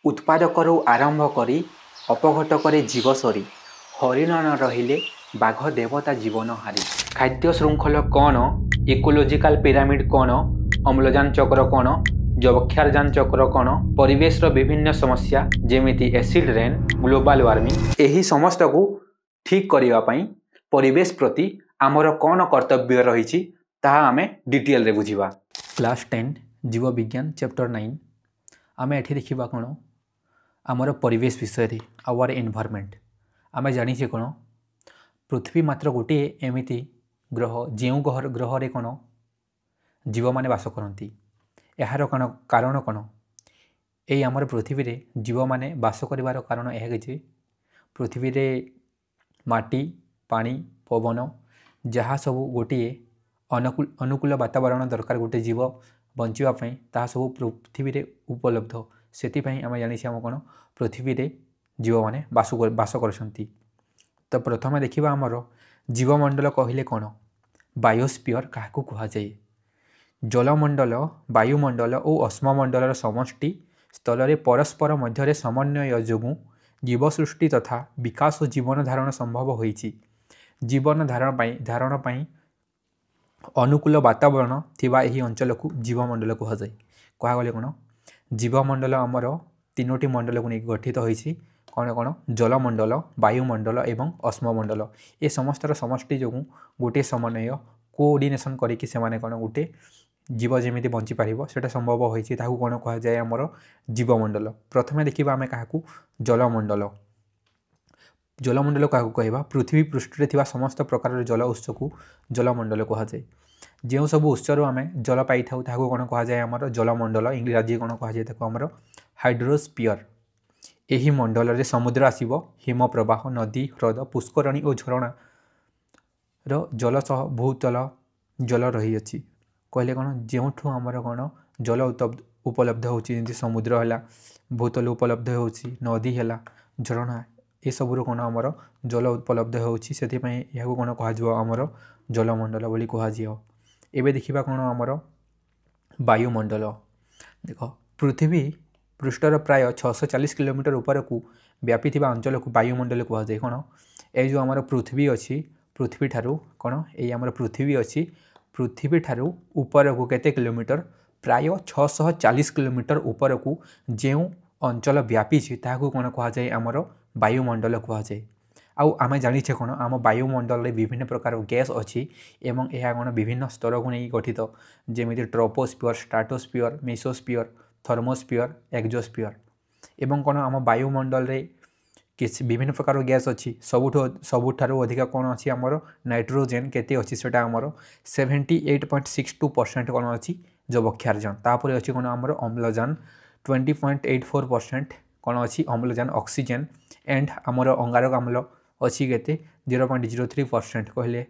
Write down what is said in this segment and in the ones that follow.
उत्पादकरू आरंभ करी अपघटकरे जीव सरी हरिण न रहिले बाघ देवता जीवन हारी। खाद्य श्रृंखल कौन, इकोलोजिकल पिरामिड कौन, अम्लजान चक्र कौन, जबक्षारजान चक्र कौन, परिवेश विभिन्न समस्या जेमिति एसिड रेन, ग्लोबल वार्मिंग, यही समस्त को ठीक करने परिवेश प्रति आमर कौन कर्तव्य रही ताहा आमे डिटेल रे बुझिबा। क्लास 10 जीव विज्ञान चैप्टर 9 आमे एठी देखिबा कोन आमर परिवेश विषय आवर एनवायरनमेंट। आमे जानिछे कोन पृथ्वी मात्र गोटे एमिति ग्रह जेउ ग्रह रे कोन जीव माने वास करती। यार कोन कारण कोन ए आमर पृथ्वी रे जीव माने वास करिवार कारण यह कि पृथ्वी रे माटी पानी पवन जहाँ सब गोटे अनुकूल वातावरण दरकार गोटे जीव बंचापी ता सब पृथ्वी रे उपलब्ध। से आम जानी आम कौन पृथ्वी रे जीव मैंने बास कर। तो प्रथम देखा आमर जीवमंडल कहले कौन बायोस्फीयर क्या कहुए जलमंडल वायुमंडल और अश्ममंडल समष्टि स्थल रे परस्पर मध्य समन्वय जोगु जीव सृष्टि तथा विकास और जीवन धारण संभव होइछि। जीवन धारण पाई अनुकूल वातावरण थिबा एही अंचल को जीवमंडल कहुए। कहगले कौन जीवमंडल आमर तीनोटी मंडल को नहीं गठित होइछि कौन कौन जलमंडल वायुमंडल एवं अश्ममंडल। ये समस्तर समष्टि जो गोटे समन्वय कोऑर्डिनेशन करके से कौन गोटे जीव जमी बंची पार से संभव होइछि ताकू कौन कहुए आमर जीवमंडल। प्रथमे देखा आम क्या जलमंडल। जलमंडल क्या कहवा पृथ्वी पृष्ठ थिबा समस्त प्रकार जल उत्स को जलमंडल कहुए। जो सब उत्सर आम जल पाई था कौन कहुए आमर जलमंडल। इंग्राजी कौन कहुए आमर हाइड्रोस्फीयर। यही मंडल रे समुद्र आसीबो हिम प्रवाह नदी ह्रद पुष्करणी और झरणा जल सह भूतल जल रही अछि। कहले कौन जो आमर कौन जल उपलब्ध होची समुद्र है भूतल उपलब्ध होची नदी है झरणा ये सबुर कौन आमर जल उपलब्ध होची से कौन कह आमर जलमंडल बोली कह। एबे देखिबा कौन आमर वायुमंडल। देख पृथ्वी पृष्ठर प्राय 640 किलोमीटर ऊपर को व्यापी थिबा अंचल को वायुमंडल कहुए। कौन ये जो आमर पृथ्वी अच्छी पृथ्वी ठारू कौन ये आमर पृथ्वी अच्छी पृथ्वी ठारू ऊपर को केते किलोमीटर प्राय 640 किलोमीटर ऊपर को जो अंचल व्यापी ताकू कौन कहुए आमर वायुमंडल कहुए। आउ आम जानिछे कौन आम वायुमंडल रे विभिन्न प्रकार गैस अच्छी एवं यह कौन विभिन्न स्तर को नहीं गठित जेमिति troposphere stratosphere mesosphere thermosphere exosphere एवं कौन आम वायुमंडल रे किसी विभिन्न प्रकार गैस अच्छी सबुठारु अधिक कौन अच्छी आमर नाइट्रोजेन केते अच्छी सेटा आमर 78.62% कौन अच्छी जबक्षारजान तापर अच्छी कौन आमर अम्लजान 20.84% कौन अच्छी अम्लजान ऑक्सीजन एंड आमर अंगारकाम्ल अच्छी केते 0.03% कहले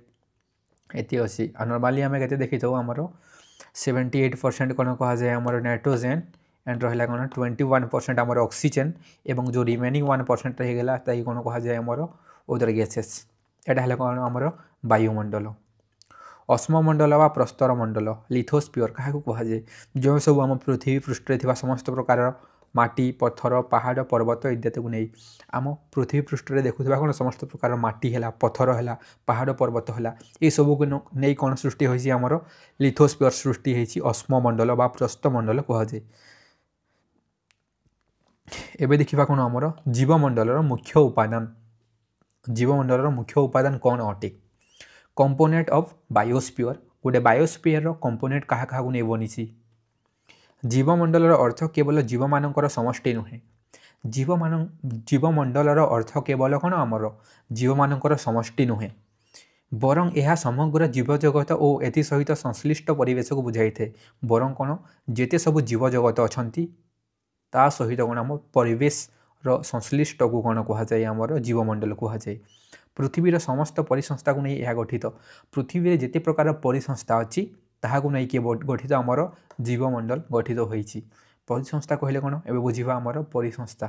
एति अच्छी। नॉर्मली आम के देखी था आमर 78% कौन कहुए आमर नाइट्रोजेन एंड रहा कौन 21% आमर ऑक्सीजन एवं जो रिमेनिंग 1% रहीगला ताकि कौन कहुए आमर ओदर गैसेस एटा है कौन आमर वायुमंडल। अश्ममंडल व प्रस्तर मंडल लिथोस्फीयर क्या कहुए जो सब आम पृथ्वी पृष्ठ थिबा समस्त प्रकार माटी पत्थर पहाड़ पर्वत इत्यादि को नहीं आम पृथ्वी पृष्ठ रे देखुवा कौन समस्त प्रकार माटी है पत्थर है पहाड़ पर्वत है ये सब को नहीं कौन सृष्टि होइछि आमर लिथोस्फीयर सृष्टि होइछि अश्ममंडल व प्रस्थमंडल कहुए। एबे देखिबा कौन आमर जीवमंडल मुख्य उपादान। जीवमंडल मुख्य उपादान कौन अटे कंपोनेंट ऑफ बायोस्फीयर गोटे बायोस्फीयर कंपोनेंट क्या क्या नहीं बनी। जीवमंडल अर्थ केवल जीव मानकर समष्टि नुहे जीवमंडल अर्थ केवल कौन आमर जीव मानकर समष्टि नुहे बरं यह समग्र जीवजगत और एथि सहित संश्लिष्ट परिवेश को बुझाई थे। बरं कौन जेते सब जीवजगत अच्छी ता सहित कौन आम परिवेश संश्लिष्ट को कौन कहुए आमर जीवमंडल कहुए। पृथ्वीर समस्त परिसंस्था को नहीं यह गठित पृथ्वी जेते प्रकार परिसंस्था अच्छी ताहाकु नहीं किए गठित आमर जीवमंडल गठित होइछि। परिसंस्था कहले कौन एबे बुझिबा आमर परिसंस्था।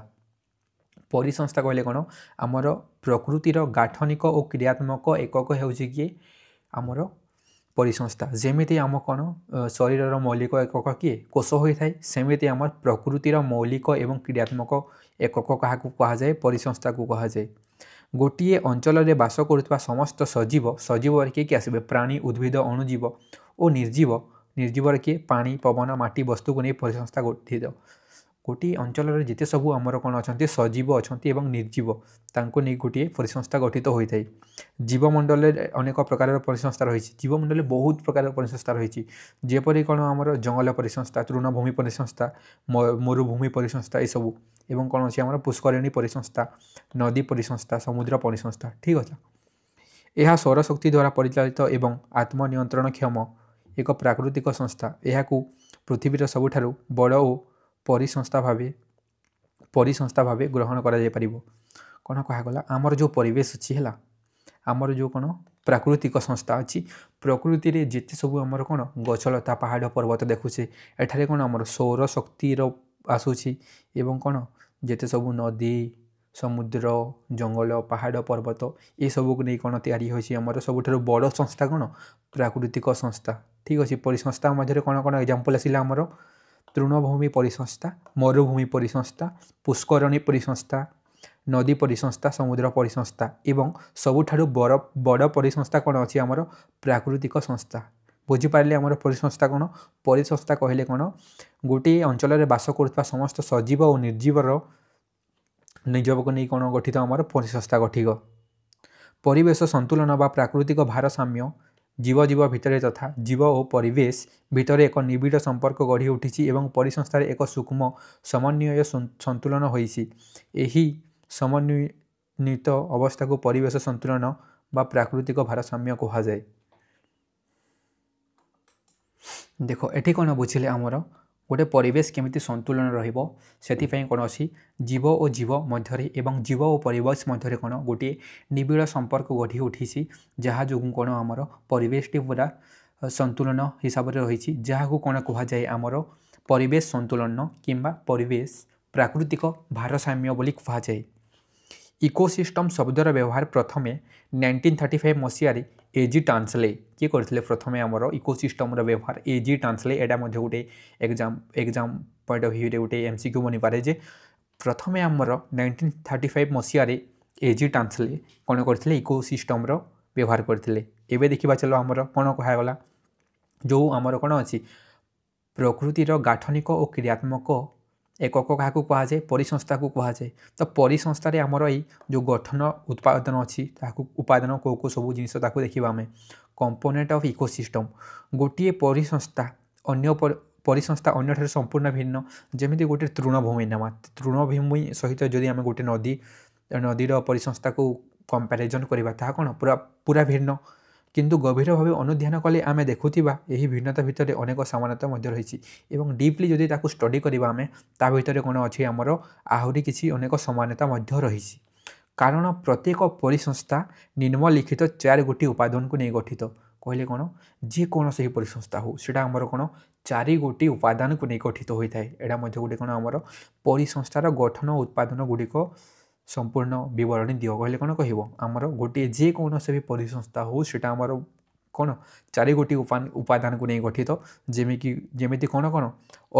परिसंस्था कहले कौन आमर प्रकृतिर गाठनिक और क्रियात्मक एकक हेउछि कि आमर परिसंस्था जेमिति आम कौन शरीर मौलिक एकक किए कोष होता है सेमिति आम प्रकृतिर मौलिक एवं क्रियात्मक एकक क्या कहुए परिसंस्था को कहुए गोटे अंचल बास करुवा समस्त सजीव सजीव किए किए आसबे प्राणी उद्भिद अणुजीव और निर्जीव निर्जीव किए पानी पवन माटी वस्तु को नहीं परिसंस्था गठित गोटे अंचल जिते सबू आमर कौन अच्छा सजीव अच्छा निर्जीव तांको नहीं गोटे परिसंस्था गठित होता है जीवमंडल अनेक प्रकार परिसंस्था रही जीवमंडल बहुत प्रकार परिसंस्था रही जेपरी कौन आमर जंगल परिसंस्था तृणभूमि परिसंस्था मरुभूमि परिसंस्था यू एवं कौन अच्छे आम पुष्करिणी परिसंस्था नदी परिसंस्था समुद्र परिसंस्था ठीक अच्छा यह सौरशक्ति द्वारा परिचालित एवं आत्मनियंत्रणक्षम एक प्राकृतिक संस्था यह पृथ्वीर सबुठारु बड़ और परिसंस्था भाव ग्रहण करा कौन कहगला आमर जो परिवेश अच्छी है आमर जो कौन प्राकृतिक संस्था अच्छी प्रकृति रे जिते सब आमर कौन गछलता पहाड़ पर्वत देखुचे एठारे कौन आमर सौर शक्तिर आसूची एवं कौन जिते सब नदी समुद्र जंगल पहाड़ पर्वत ये सब को नहीं कौन तैयारी होची आमर सबुठारु बड़ संस्था कौन प्राकृतिक संस्था ठीक अच्छे परिसंस्था मध्य कौन कौन एग्जांपल आसिला आमर तृणभूमि परिसंस्था मरुभूमि परिसंस्था पुष्करणी परिसंस्था नदी परिसंस्था समुद्र परिसंस्था एवं सबुठारु बड़ परिसंस्था कौन अच्छी आमर प्राकृतिक संस्था बुझीपारे आमर परिसंस्था कौन परिसंस्था कहले कौन गोटे अंचल बास करुवा समस्त सजीव और निर्जीवर निजब को नहीं कौन गठित आमर परिसंस्था गठित परिवेश संतुलन बा प्राकृतिक भारसाम्य जीव जीव भितर तथा जीव और परिवेश भितर एक निबिड़ संपर्क गढ़ी उठी एवं परिसंस्थार एक सूक्ष्म समन्वय संतुलन होइछि समन्वित अवस्था को परिवेश संतुलन बा प्राकृतिक भारसाम्य कहुए देख एठी कौन बुझिले आमर गोटे परिवेश केमिति संतुलन रहिबो सेथिपई कौन अच्छी जीव और जीव मध्य एवं जीव और परिवेश मध्य कौन गोटे निबिड़ संपर्क गढ़ी उठी जहाँ जो कौन आमर परिवेश पूरा संतुलन हिसाब से रही जहाँ कौन कहुए आमर परिवेश संतुलन किंबा परिवेश प्राकृतिक भारसाम्य बोली कहुए इकोसिस्टम शब्दर व्यवहार प्रथमे 1935 मसीह एजी टान्सले किए करथिले प्रथमे आमर इकोसिस्टम व्यवहार एजी टान्सले एटा मध्य गोटे एग्जाम पॉइंट ऑफ व्यू रे गोटे एमसीक्यू बनी पारे जे प्रथमे आमर 1935 मसीह एजी टान्सले कौन करथिले इकोसिस्टम व्यवहार करथिले एबे देखिबा चलो आमर कौन कहागला जो आमर कौन अच्छी प्रकृतिर गाठनिक और क्रियात्मक एकक क्या कहुए परिसंस्था को कहुए तो परिसंस्था आमर यही जो गठन उत्पादन अच्छी उपादान कौ कौ सब जिन देखा आम कंपोनेंट ऑफ इकोसिस्टम गोटे परिसंस्था अन्य परिसंस्था अन्य संपूर्ण भिन्न जमी गोटे तृणभूमि नाम तृणभूमि सहित जदि आम गोटे नदीर परिसंस्था को कंपैरिजन करवा ता कौन पूरा पूरा भिन्न किंतु गभीर भाव अनुध्यान कले आम देखुवा यही भिन्नता भितर अनेक समानता रही एवं डीपली जदि ताकू स्टडी करवा आम ता भितर कौन अच्छी आमर आहरी किसी अनेक समानता रही कारण प्रत्येक परिसंस्था निम्नलिखित 4 गोटी उपादान को नहीं गठित कहले कौन जेकोन से परिसंस्था हो सीटा आमर कौन 4 गोटी उपादान को नहीं गठित होता है यहाँ गोटे कौन आमर परिसंस्थार गठन उत्पादन गुड़िक संपूर्ण विवरणी दियो कहले कौन कह आमर गोटे जेकोन से भी परिसंस्था हो सीटा आमर कौन 4 गोटी उपादान को नहीं गठित जेमिति कौन कौन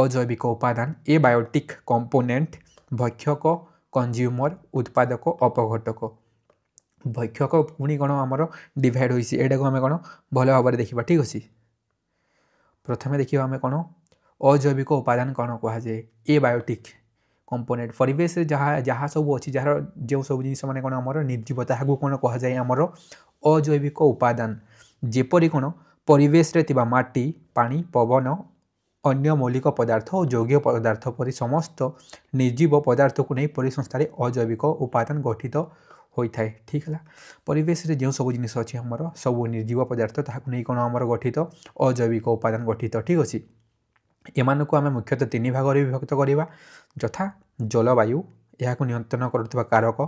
अजैविक उपादान एबायोटिक कंपोनेंट भक्षक कंज्यूमर उत्पादक अपघटक भक्षक पुणी कौन आमर डिवाइड होइसी एटा को आम कौन भल भाव देखा ठीक अच्छे प्रथमे देखा आम कौन अजैविक उपादान कौन कहुए एबायोटिक कंपोनेंट परिवेश जहाँ जहाँ सब अच्छी जार जो सब जिन मैंने कौन आमर निर्जीव ताकू कौन कहुए आमर अजैविक उपादान जेपरी कौन परिवेश रे तिबा माटी पानी पवन अन्य मौलिक पदार्थ और यौगिक पदार्थ परि समस्त निर्जीव पदार्थ को नहीं परिसंस्थार अजैविक उपादान गठित होता है ठीक है परिवेश रे जो सब जिन अच्छी आमर सब निर्जीव पदार्थ ताकू नहीं कौन आमर गठित अजैविक उपादान गठित ठीक अच्छे एमान को आम मुख्यतः 3 भाग में विभक्त करवा यथा जलवायु या नियंत्रण करुवा कारक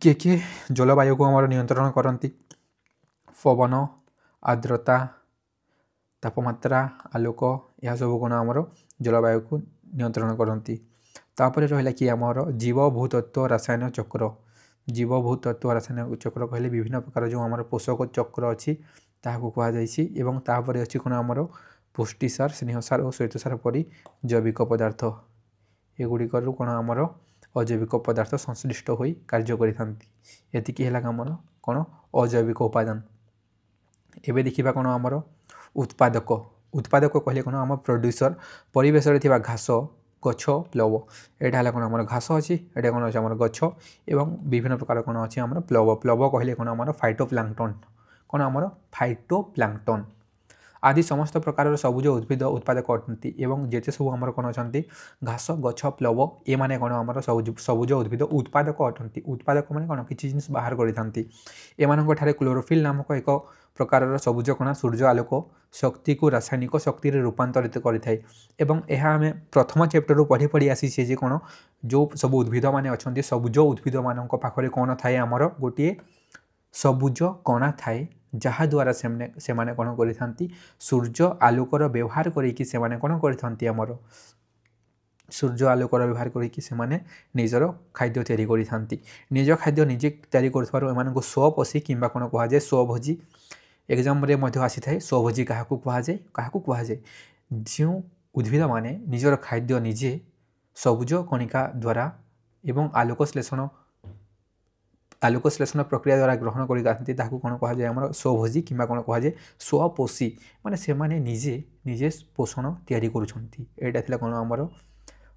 किए जलवायु को आम नियंत्रण करती पवन आर्द्रता तापमात्रा आलोक यह सब कौन आमर जलवायु को नियंत्रण करती तापर रहा कि आमर जीव भूतत्व रासायन चक्र जीव भूतत्व रासायन चक्र कहले विभिन्न प्रकार जो आमर पोषक चक्र अच्छी ତାହାକୁ କୁହାଯାଇଛି ଏବଂ ତାପରେ ଅଛି କ'ଣ ଆମର ପୁଷ୍ଟିସାର, ସ୍ନେହସାର ଓ ଶ୍ୱେତସାର ପରି ଜୈବିକ ପଦାର୍ଥ। ଏଗୁଡ଼ିକରୁ କ'ଣ ଆମର ଅଜୈବିକ ପଦାର୍ଥ ସଂଶ୍ଳିଷ୍ଟ ହୋଇ କାର୍ଯ୍ୟ କରିଥାନ୍ତି। ଏତିକି ହେଲା ଆମର କ'ଣ ଅଜୈବିକ ଉପାଦାନ। ଏବେ ଦେଖିବା କ'ଣ ଆମର ଉତ୍ପାଦକ। ଉତ୍ପାଦକ କହିଲେ କ'ଣ ଆମ ପ୍ରଡ୍ୟୁସର, ପରିବେଶରେ ଥିବା ଘାସ, ଗଛ, ପ୍ଲବ। ଏଇଟା ହେଲା କ'ଣ ଆମର ଘାସ ଅଛି, ଏଇଟା କ'ଣ ଅଛି ଆମର ଗଛ ଏବଂ ବିଭିନ୍ନ ପ୍ରକାର କ'ଣ ଅଛି ଆମର ପ୍ଲବ। ପ୍ଲବ କହିଲେ କ'ଣ ଆମର ଫାଇଟୋପ୍ଲାଙ୍କଟନ୍, କ'ଣ ଆମର ଫାଇଟୋପ୍ଲାଙ୍କଟନ୍ ଆଦି ସମସ୍ତ ପ୍ରକାରର ସବୁଜ ଉଦ୍ଭିଦ ଉତ୍ପାଦକ ଅଟନ୍ତି ଏବଂ ଯେତେ ସବୁ ଆମର କ'ଣ ଅଛନ୍ତି ଘାସ, ଗଛ, ପ୍ଲବ ଏମାନେ କ'ଣ ଆମର ସବୁଜ ଉଦ୍ଭିଦ ଉତ୍ପାଦକ ଅଟନ୍ତି। ଉତ୍ପାଦକ ମାନେ କ'ଣ କିଛି ଜିନିଷ ବାହାର କରିଥାନ୍ତି। ଏମାନଙ୍କଠାରେ କ୍ଲୋରୋଫିଲ୍ ନାମକ ଏକ ପ୍ରକାରର ସବୁଜ କଣା ସୂର୍ଯ୍ୟ ଆଲୋକ ଶକ୍ତିକୁ ରାସାୟନିକ ଶକ୍ତିରେ ରୂପାନ୍ତରିତ କରିଥାଏ ଏବଂ ଏହା ଆମେ ପ୍ରଥମ ଚେପ୍ଟରରୁ ପଢ଼ି ଆସିଛେ ଯେ କ'ଣ ଯେଉଁ ସବୁ ଉଦ୍ଭିଦମାନେ ଅଛନ୍ତି ସବୁଜ ଉଦ୍ଭିଦମାନଙ୍କ ପାଖରେ କ'ଣ ଥାଏ ଆମର ଗୋଟିଏ ସବୁଜ କଣା ଥାଏ ଯାହାଦ୍ୱାରା ସେମାନେ କ'ଣ କରିଥାନ୍ତି ସୂର୍ଯ୍ୟ ଆଲୋକର ବ୍ୟବହାର କରିକି ସେମାନେ କ'ଣ କରିଥାନ୍ତି ଆମର ସୂର୍ଯ୍ୟ ଆଲୋକର ବ୍ୟବହାର କରିକି ସେମାନେ ନିଜର ଖାଦ୍ୟ ତିଆରି କରିଥାନ୍ତି। ନିଜ ଖାଦ୍ୟ ନିଜେ ତିଆରି କରୁଥିବାରୁ ଏମାନଙ୍କୁ ସ୍ୱପୋଷୀ କିମ୍ବା କ'ଣ କୁହାଯାଏ ସ୍ୱଭୋଜୀ। ଏକ୍ଜାମ୍ରେ ମଧ୍ୟ ଆସିଥାଏ ସ୍ୱଭୋଜୀ କାହାକୁ କୁହାଯାଏ ଯେଉଁ ଉଦ୍ଭିଦମାନେ ନିଜର ଖାଦ୍ୟ ନିଜେ ସବୁଜ କଣିକା ଦ୍ୱାରା ଏବଂ ଆଲୋକ ଶ୍ଳେଷଣ ପ୍ରକ୍ରିୟା ଦ୍ୱାରା ଗ୍ରହଣ କରିଥାନ୍ତି ତାହାକୁ କ'ଣ କୁହାଯାଏ ଆମର ସ୍ୱଭୋଜୀ କିମ୍ବା କ'ଣ କୁହାଯାଏ ସ୍ୱପୋଷୀ। ମାନେ ସେମାନେ ନିଜେ ପୋଷଣ ତିଆରି କରୁଛନ୍ତି। ଏଇଟା ଥିଲା କ'ଣ ଆମର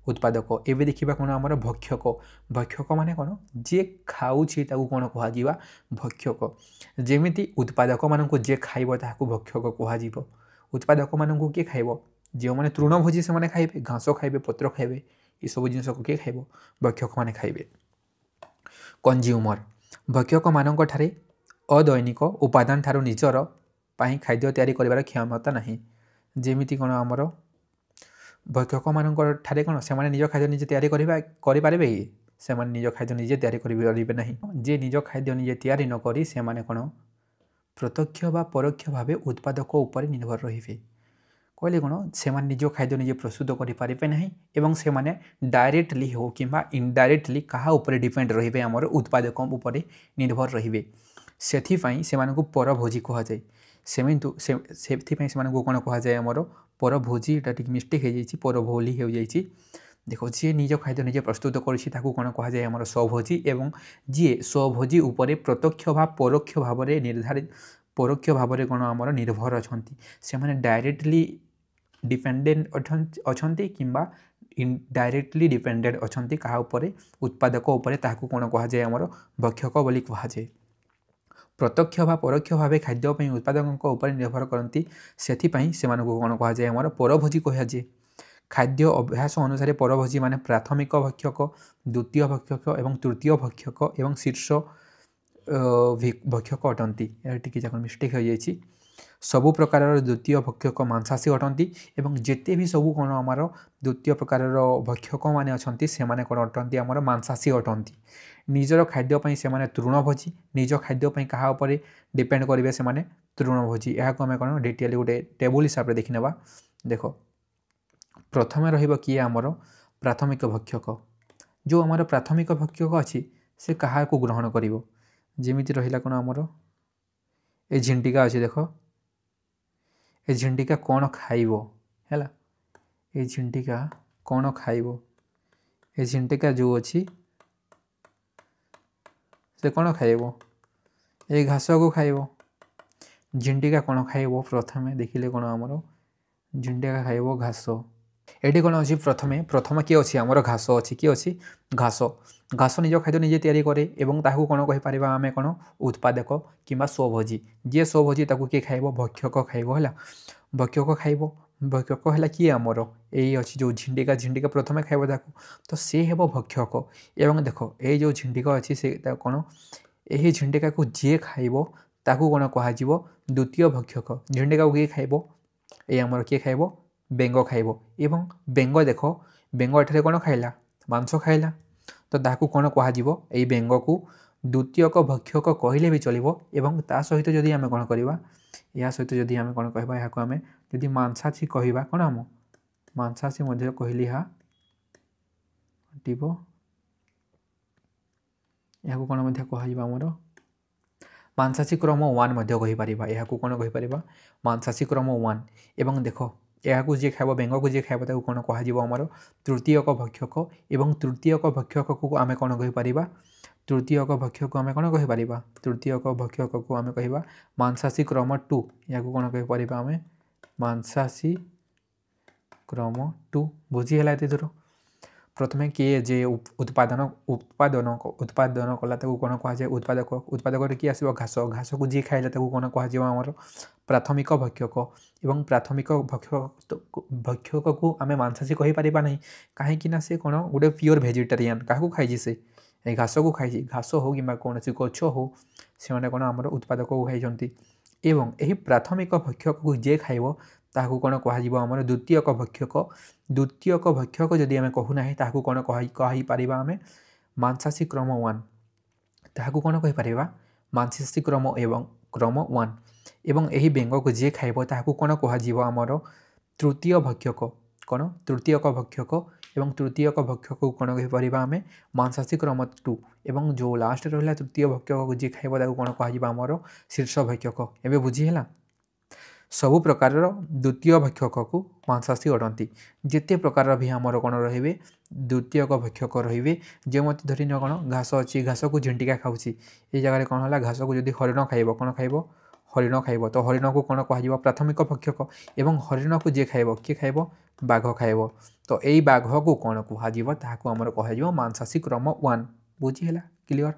ଉତ୍ପାଦକ। ଏବେ ଦେଖିବା କ'ଣ ଆମର ଭକ୍ଷକ। ଭକ୍ଷକ ମାନେ କ'ଣ ଯିଏ ଖାଉଛି ତାକୁ କ'ଣ କୁହାଯିବା ଭକ୍ଷକ। ଯେମିତି ଉତ୍ପାଦକମାନଙ୍କୁ ଯିଏ ଖାଇବ ତାହାକୁ ଭକ୍ଷକ କୁହାଯିବ। ଉତ୍ପାଦକମାନଙ୍କୁ କିଏ ଖାଇବ ଯେଉଁମାନେ ତୃଣଭୋଜୀ ସେମାନେ ଖାଇବେ, ଘାସ ଖାଇବେ, ପତ୍ର ଖାଇବେ, ଏସବୁ ଜିନିଷକୁ କିଏ ଖାଇବ ଭକ୍ଷକମାନେ ଖାଇବେ। କଞ୍ଜ୍ୟୁମର ଭକ୍ଷକମାନଙ୍କଠାରେ ଅଦୈନିକ ଉପାଦାନ ଠାରୁ ନିଜର ପାଇଁ ଖାଦ୍ୟ ତିଆରି କରିବାର କ୍ଷମତା ନାହିଁ। ଯେମିତି କ'ଣ ଆମର ଭକ୍ଷକମାନଙ୍କ ଠାରେ କ'ଣ ସେମାନେ ନିଜ ଖାଦ୍ୟ ନିଜେ ତିଆରି କରିପାରିବେ କି? ସେମାନେ ନିଜ ଖାଦ୍ୟ ନିଜେ ତିଆରି କରିପାରିବେ ନାହିଁ। ଯେ ନିଜ ଖାଦ୍ୟ ନିଜେ ତିଆରି ନ କରି ସେମାନେ କ'ଣ ପ୍ରତ୍ୟକ୍ଷ ବା ପରୋକ୍ଷ ଭାବେ ଉତ୍ପାଦକ ଉପରେ ନିର୍ଭର ରହିବେ। କହିଲେ କ'ଣ ସେମାନେ ନିଜ ଖାଦ୍ୟ ନିଜେ ପ୍ରସ୍ତୁତ କରିପାରିବେ ନାହିଁ ଏବଂ ସେମାନେ ଡାଇରେକ୍ଟଲି ହେଉ କିମ୍ବା ଇନଡାଇରେକ୍ଟଲି କାହା ଉପରେ ଡିପେଣ୍ଡ ରହିବେ ଆମର ଉତ୍ପାଦକ ଉପରେ ନିର୍ଭର ରହିବେ। ସେଥିପାଇଁ ସେମାନଙ୍କୁ ପରଭୋଜୀ କୁହାଯାଏ। ସେଥିପାଇଁ ସେମାନଙ୍କୁ କ'ଣ କୁହାଯାଏ ଆମର ପରଭୋଜୀ। ଏଇଟା ଟିକେ ମିଷ୍ଟେକ୍ ହେଇଯାଇଛି, ପରଭୋଲି ହୋଇଯାଇଛି। ଦେଖ ଯିଏ ନିଜ ଖାଦ୍ୟ ନିଜେ ପ୍ରସ୍ତୁତ କରିଛି ତାକୁ କ'ଣ କୁହାଯାଏ ଆମର ସ୍ୱଭୋଜୀ ଏବଂ ଯିଏ ସ୍ୱଭୋଜୀ ଉପରେ ପ୍ରତ୍ୟକ୍ଷ ବା ପରୋକ୍ଷ ଭାବରେ କ'ଣ ଆମର ନିର୍ଭର ଅଛନ୍ତି ସେମାନେ ଡାଇରେକ୍ଟଲି ଡିପେଣ୍ଡେଣ୍ଟ ଅଛନ୍ତି କିମ୍ବା ଇନଡାଇରେକ୍ଟଲି ଡିପେଣ୍ଡେଣ୍ଟ ଅଛନ୍ତି କାହା ଉପରେ ଉତ୍ପାଦକ ଉପରେ ତାହାକୁ କ'ଣ କୁହାଯାଏ ଆମର ଭକ୍ଷକ ବୋଲି କୁହାଯାଏ। ପ୍ରତ୍ୟକ୍ଷ ବା ପରୋକ୍ଷ ଭାବେ ଖାଦ୍ୟ ପାଇଁ ଉତ୍ପାଦକଙ୍କ ଉପରେ ନିର୍ଭର କରନ୍ତି ସେଥିପାଇଁ ସେମାନଙ୍କୁ କ'ଣ କୁହାଯାଏ ଆମର ପରଭୋଜୀ କୁହାଯାଏ। ଖାଦ୍ୟ ଅଭ୍ୟାସ ଅନୁସାରେ ପରଭୋଜୀ ମାନେ ପ୍ରାଥମିକ ଭକ୍ଷକ, ଦ୍ୱିତୀୟ ଭକ୍ଷକ ଏବଂ ତୃତୀୟ ଭକ୍ଷକ ଏବଂ ଶୀର୍ଷ ଭକ୍ଷକ ଅଟନ୍ତି। ଏହା ଟିକେ ଯାକ ମିଷ୍ଟେକ୍ ହୋଇଯାଇଛି। ସବୁ ପ୍ରକାରର ଦ୍ୱିତୀୟ ଭକ୍ଷକ ମାଂସାଶୀ ଅଟନ୍ତି ଏବଂ ଯେତେ ବି ସବୁ କ'ଣ ଆମର ଦ୍ୱିତୀୟ ପ୍ରକାରର ଭକ୍ଷକମାନେ ଅଛନ୍ତି ସେମାନେ କ'ଣ ଅଟନ୍ତି ଆମର ମାଂସାଶୀ ଅଟନ୍ତି। ନିଜର ଖାଦ୍ୟ ପାଇଁ ସେମାନେ ତୃଣଭୋଜୀ, ନିଜ ଖାଦ୍ୟ ପାଇଁ କାହା ଉପରେ ଡିପେଣ୍ଡ କରିବେ ସେମାନେ ତୃଣଭୋଜୀ। ଏହାକୁ ଆମେ କ'ଣ ଡିଟେଲ ଗୋଟେ ଟେବୁଲ ହିସାବରେ ଦେଖିନେବା। ଦେଖ ପ୍ରଥମେ ରହିବ କିଏ ଆମର ପ୍ରାଥମିକ ଭକ୍ଷକ। ଯେଉଁ ଆମର ପ୍ରାଥମିକ ଭକ୍ଷକ ଅଛି ସେ କାହାକୁ ଗ୍ରହଣ କରିବ। ଯେମିତି ରହିଲା କ'ଣ ଆମର ଏ ଝିଣ୍ଟିକା ଅଛି। ଦେଖ ଏ ଝିଣ୍ଟିକା କ'ଣ ଖାଇବ ହେଲା, ଏ ଝିଣ୍ଟିକା କ'ଣ ଖାଇବ। ଏ ଝିଣ୍ଟିକା ଯେଉଁ ଅଛି ସେ କ'ଣ ଖାଇବ ଏ ଘାସକୁ ଖାଇବ। ଝିଣ୍ଟିକା କ'ଣ ଖାଇବ ପ୍ରଥମେ ଦେଖିଲେ କ'ଣ ଆମର ଝିଣ୍ଟିକା ଖାଇବ ଘାସ। ଏଠି କ'ଣ ଅଛି ପ୍ରଥମେ କିଏ ଅଛି ଆମର ଘାସ ଅଛି। କିଏ ଅଛି ଘାସ ନିଜ ଖାଦ୍ୟ ନିଜେ ତିଆରି କରେ ଏବଂ ତାହାକୁ କ'ଣ କହିପାରିବା ଆମେ କ'ଣ ଉତ୍ପାଦକ କିମ୍ବା ସ୍ୱଭୋଜୀ। ଯିଏ ସ୍ୱଭୋଜୀ ତାକୁ କିଏ ଖାଇବ ଭକ୍ଷକ ଖାଇବ ହେଲା। ଭକ୍ଷକ ହେଲା କିଏ ଆମର ଏଇ ଅଛି ଯେଉଁ ଝିଣ୍ଟିକା ପ୍ରଥମେ ଖାଇବ ତାକୁ ତ ସେ ହେବ ଭକ୍ଷକ। ଏବଂ ଦେଖ ଏଇ ଯେଉଁ ଝିଣ୍ଟିକା ଅଛି ସେ କ'ଣ ଏହି ଝିଣ୍ଟିକାକୁ ଯିଏ ଖାଇବ ତାକୁ କ'ଣ କୁହାଯିବ ଦ୍ୱିତୀୟ ଭକ୍ଷକ। ଝିଣ୍ଟିକାକୁ କିଏ ଖାଇବ ଏଇ ଆମର କିଏ ଖାଇବ ବେଙ୍ଗ ଖାଇବ ଏବଂ ବେଙ୍ଗ ଏଠାରେ କ'ଣ ଖାଇଲା ମାଂସ ଖାଇଲା ତ ତାହାକୁ କ'ଣ କୁହାଯିବ ଏଇ ବେଙ୍ଗକୁ ଦ୍ୱିତୀୟକ ଭକ୍ଷକ କହିଲେ ବି ଚଳିବ। ଏବଂ ତା ସହିତ ଯଦି ଆମେ କ'ଣ କରିବା ଏହା ସହିତ ଯଦି ଆମେ କ'ଣ କହିବା ଏହାକୁ ଆମେ ଯଦି ମାଂସାଶୀ କହିବା କ'ଣ ଆମ ମାଂସାଶୀ ମଧ୍ୟ କହିଲେ ଏହା ହଟିବ। ଏହାକୁ କ'ଣ ମଧ୍ୟ କୁହାଯିବ ଆମର मांसाशी क्रम 1 मध्य कहि परिबा एहा को कोन कहि परिबा मांसाशी क्रम 1 एवं देखो एहा को जे खाइबो बेंग को जे खाइबो ताको कोन कहा जिवो हमर तृतीयक भक्षक एवं तृतीयक भक्षक को आमे कोन कहि परिबा तृतीयक भक्षक को आमे कोन कहि परिबा तृतीयक भक्षक को आमे कहिबा मांसाशी क्रम 2 या को कोन कहि परिबा आमे मांसाशी क्रम 2 बुझी हला एते दूर प्रथमे किए जे उत्पादन उत्पादन उत्पादन कला ताको कोन कहा जाय उत्पादक उत्पादक रे कि आसीबो घास घास को जे खाइला ताको कोन कहा जिवो हमर प्राथमिक भक्षक एवं प्राथमिक भक्षक को आमे मांसाशी कहि परिबा नहीं काहे कि ना से कोन गुडे प्योर वेजिटेरियन काहा को खाइ जे से ए घास को खाइ जे घास हो कि कौन सी गछ हो से माने कोन हमर उत्पादक को खाइ जंती एवं एही प्राथमिक भक्षक को जे खाइबो ताहाकू कोन कहा जिवो हमर द्वितीयक भक्षक जदि आमे कहू नाही ताहाकू कोन कहि परिबा आमे मांसाशी क्रम 1 ताहाकू कोन कहि परिबा मांसाशी क्रम एवं क्रम 1 एवं एही बेंग को जे खाइबो ताहाकू कोन कहा जिवो हमर तृतीय भक्षक कोन तृतीयक भक्षक एवं तृतीयक भक्षक को कोन कहि परिबा आमे मांसाशी क्रम 2 एवं जो लास्ट रहला तृतीय भक्षक को जे खाइबो ताहाकू कोन कहा जिवो हमर शीर्ष भक्षक एबे बुझी हला सबु प्रकार द्वितीय भक्षक को मांसाशी अटंती जिते प्रकार भी आमर कौन रे द्वितीयक भक्षक रे जे मत धरी न कौन घास अच्छी घास को झिंटिका खाऊँगी ये जगह कौन है घास को जब हरिण खाइब कौन खाइब हरिण खाइब तो हरिण को कौन कह प्राथमिक भक्षक एवं हरिण को जे खाइब किए खाइब बाघ खाइब तो यही बाघ को कौन कहमर कह मांसाशी क्रम 1 बुझीगला क्लीयर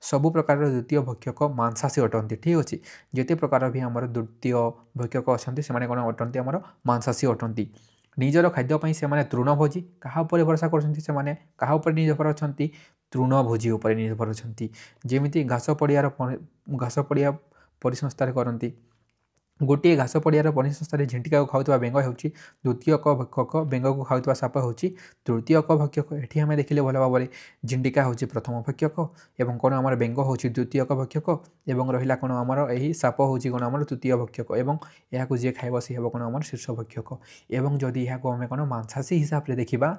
सबु प्रकार द्वितीय भक्षक मांसाशी अटंती ठीक अच्छे जिते प्रकार भी आमर द्वितीय भक्षक अच्छा से कौन अटंती आमर मांसाशी अटंती निजर खाद्यपाई से तृणभोजी क्या भरसा कर निर्भर अच्छा तृणभोजी उपर निर्भर अच्छा जमी घास पड़िया परिसंस्था करती गोटे घास पड़ियार परिसंस्था झिंटिका को खाऊा बेंग हो द्वितीयक भक्षक बेंग को खाऊा साप हो तृतीयक भक्षक ये आम देखिले भल भाव में झिंटिका हूँ प्रथम भक्षक एवं कौन आम बेंग हो द्वितीयक भक्षक एवं रहा कौन आमर यही साप हूँ कौन आम तृतीय भक्षक एवं यहाँ जे खाइब सी हे कौन आम शीर्ष भक्षक एवं जदि यहाँ आम कौन मांसाशी हिसाब से देखा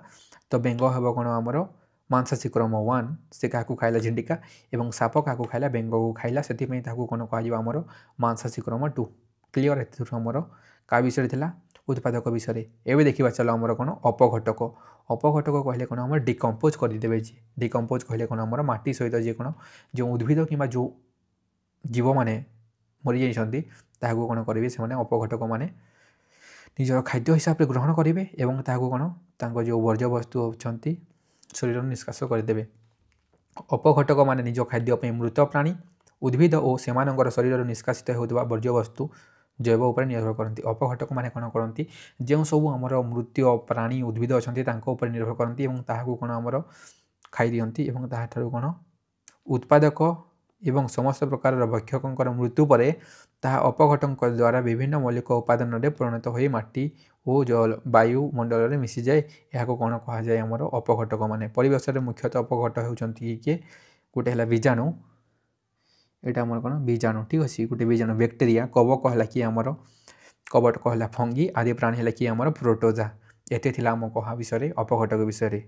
तो बेंग हे कौन आमर मांसाशी क्रम 1 से क्या खाइला झिंटिका एवं साप क्या खाइला बेंग को खाइला से कौन कह मांसाशी क्रम 2 क्लीयर एमर क्या विषय था उत्पादक विषय एवं देखा चलो आमर कौन अपघटक अपघटक कहले कौन आम डिकम्पोज करदे डिकम्पोज कहले कौन आमर माटी सहित जी कौन जो उद्भिद कि जो जीव मैंने मरी जाती कौन करेंगे से अपघटक मैंने निजर खाद्य हिसाब से ग्रहण करेंगे और कौन जो वर्ज्यवस्तु अच्छा शरीर निष्कास करदे अपघटक मान निज खाद्य मृत प्राणी उद्भिद और से शरीर निष्कासित होता वर्ज्यवस्तु जैव उपर निर्भर करती अपघटक मैंने कौन करती जो सब आमर मृत प्राणी उद्भिद अच्छा निर्भर करती कौन आमर खाई दिखती कौन उत्पादक एवं समस्त प्रकार भक्षक मृत्यु पर अपघटक द्वारा विभिन्न मौलिक उपादान में परिणत हो माटी और जल वायु मंडल में मिसी जाए यह कौन कह जाए आमर अपघटक मैंने परिवेश में मुख्यतः अपघट होती किए गोटे है बीजाणु यहाँ आम कौन बीजाणु ठीक अच्छे गोटे बीजाणु बैक्टेरिया कवक है कि आमर कवटक है फंगी आदि प्राणी है कि आमर प्रोटोजा एते थिला आम कहा विषय अपघटक विषय।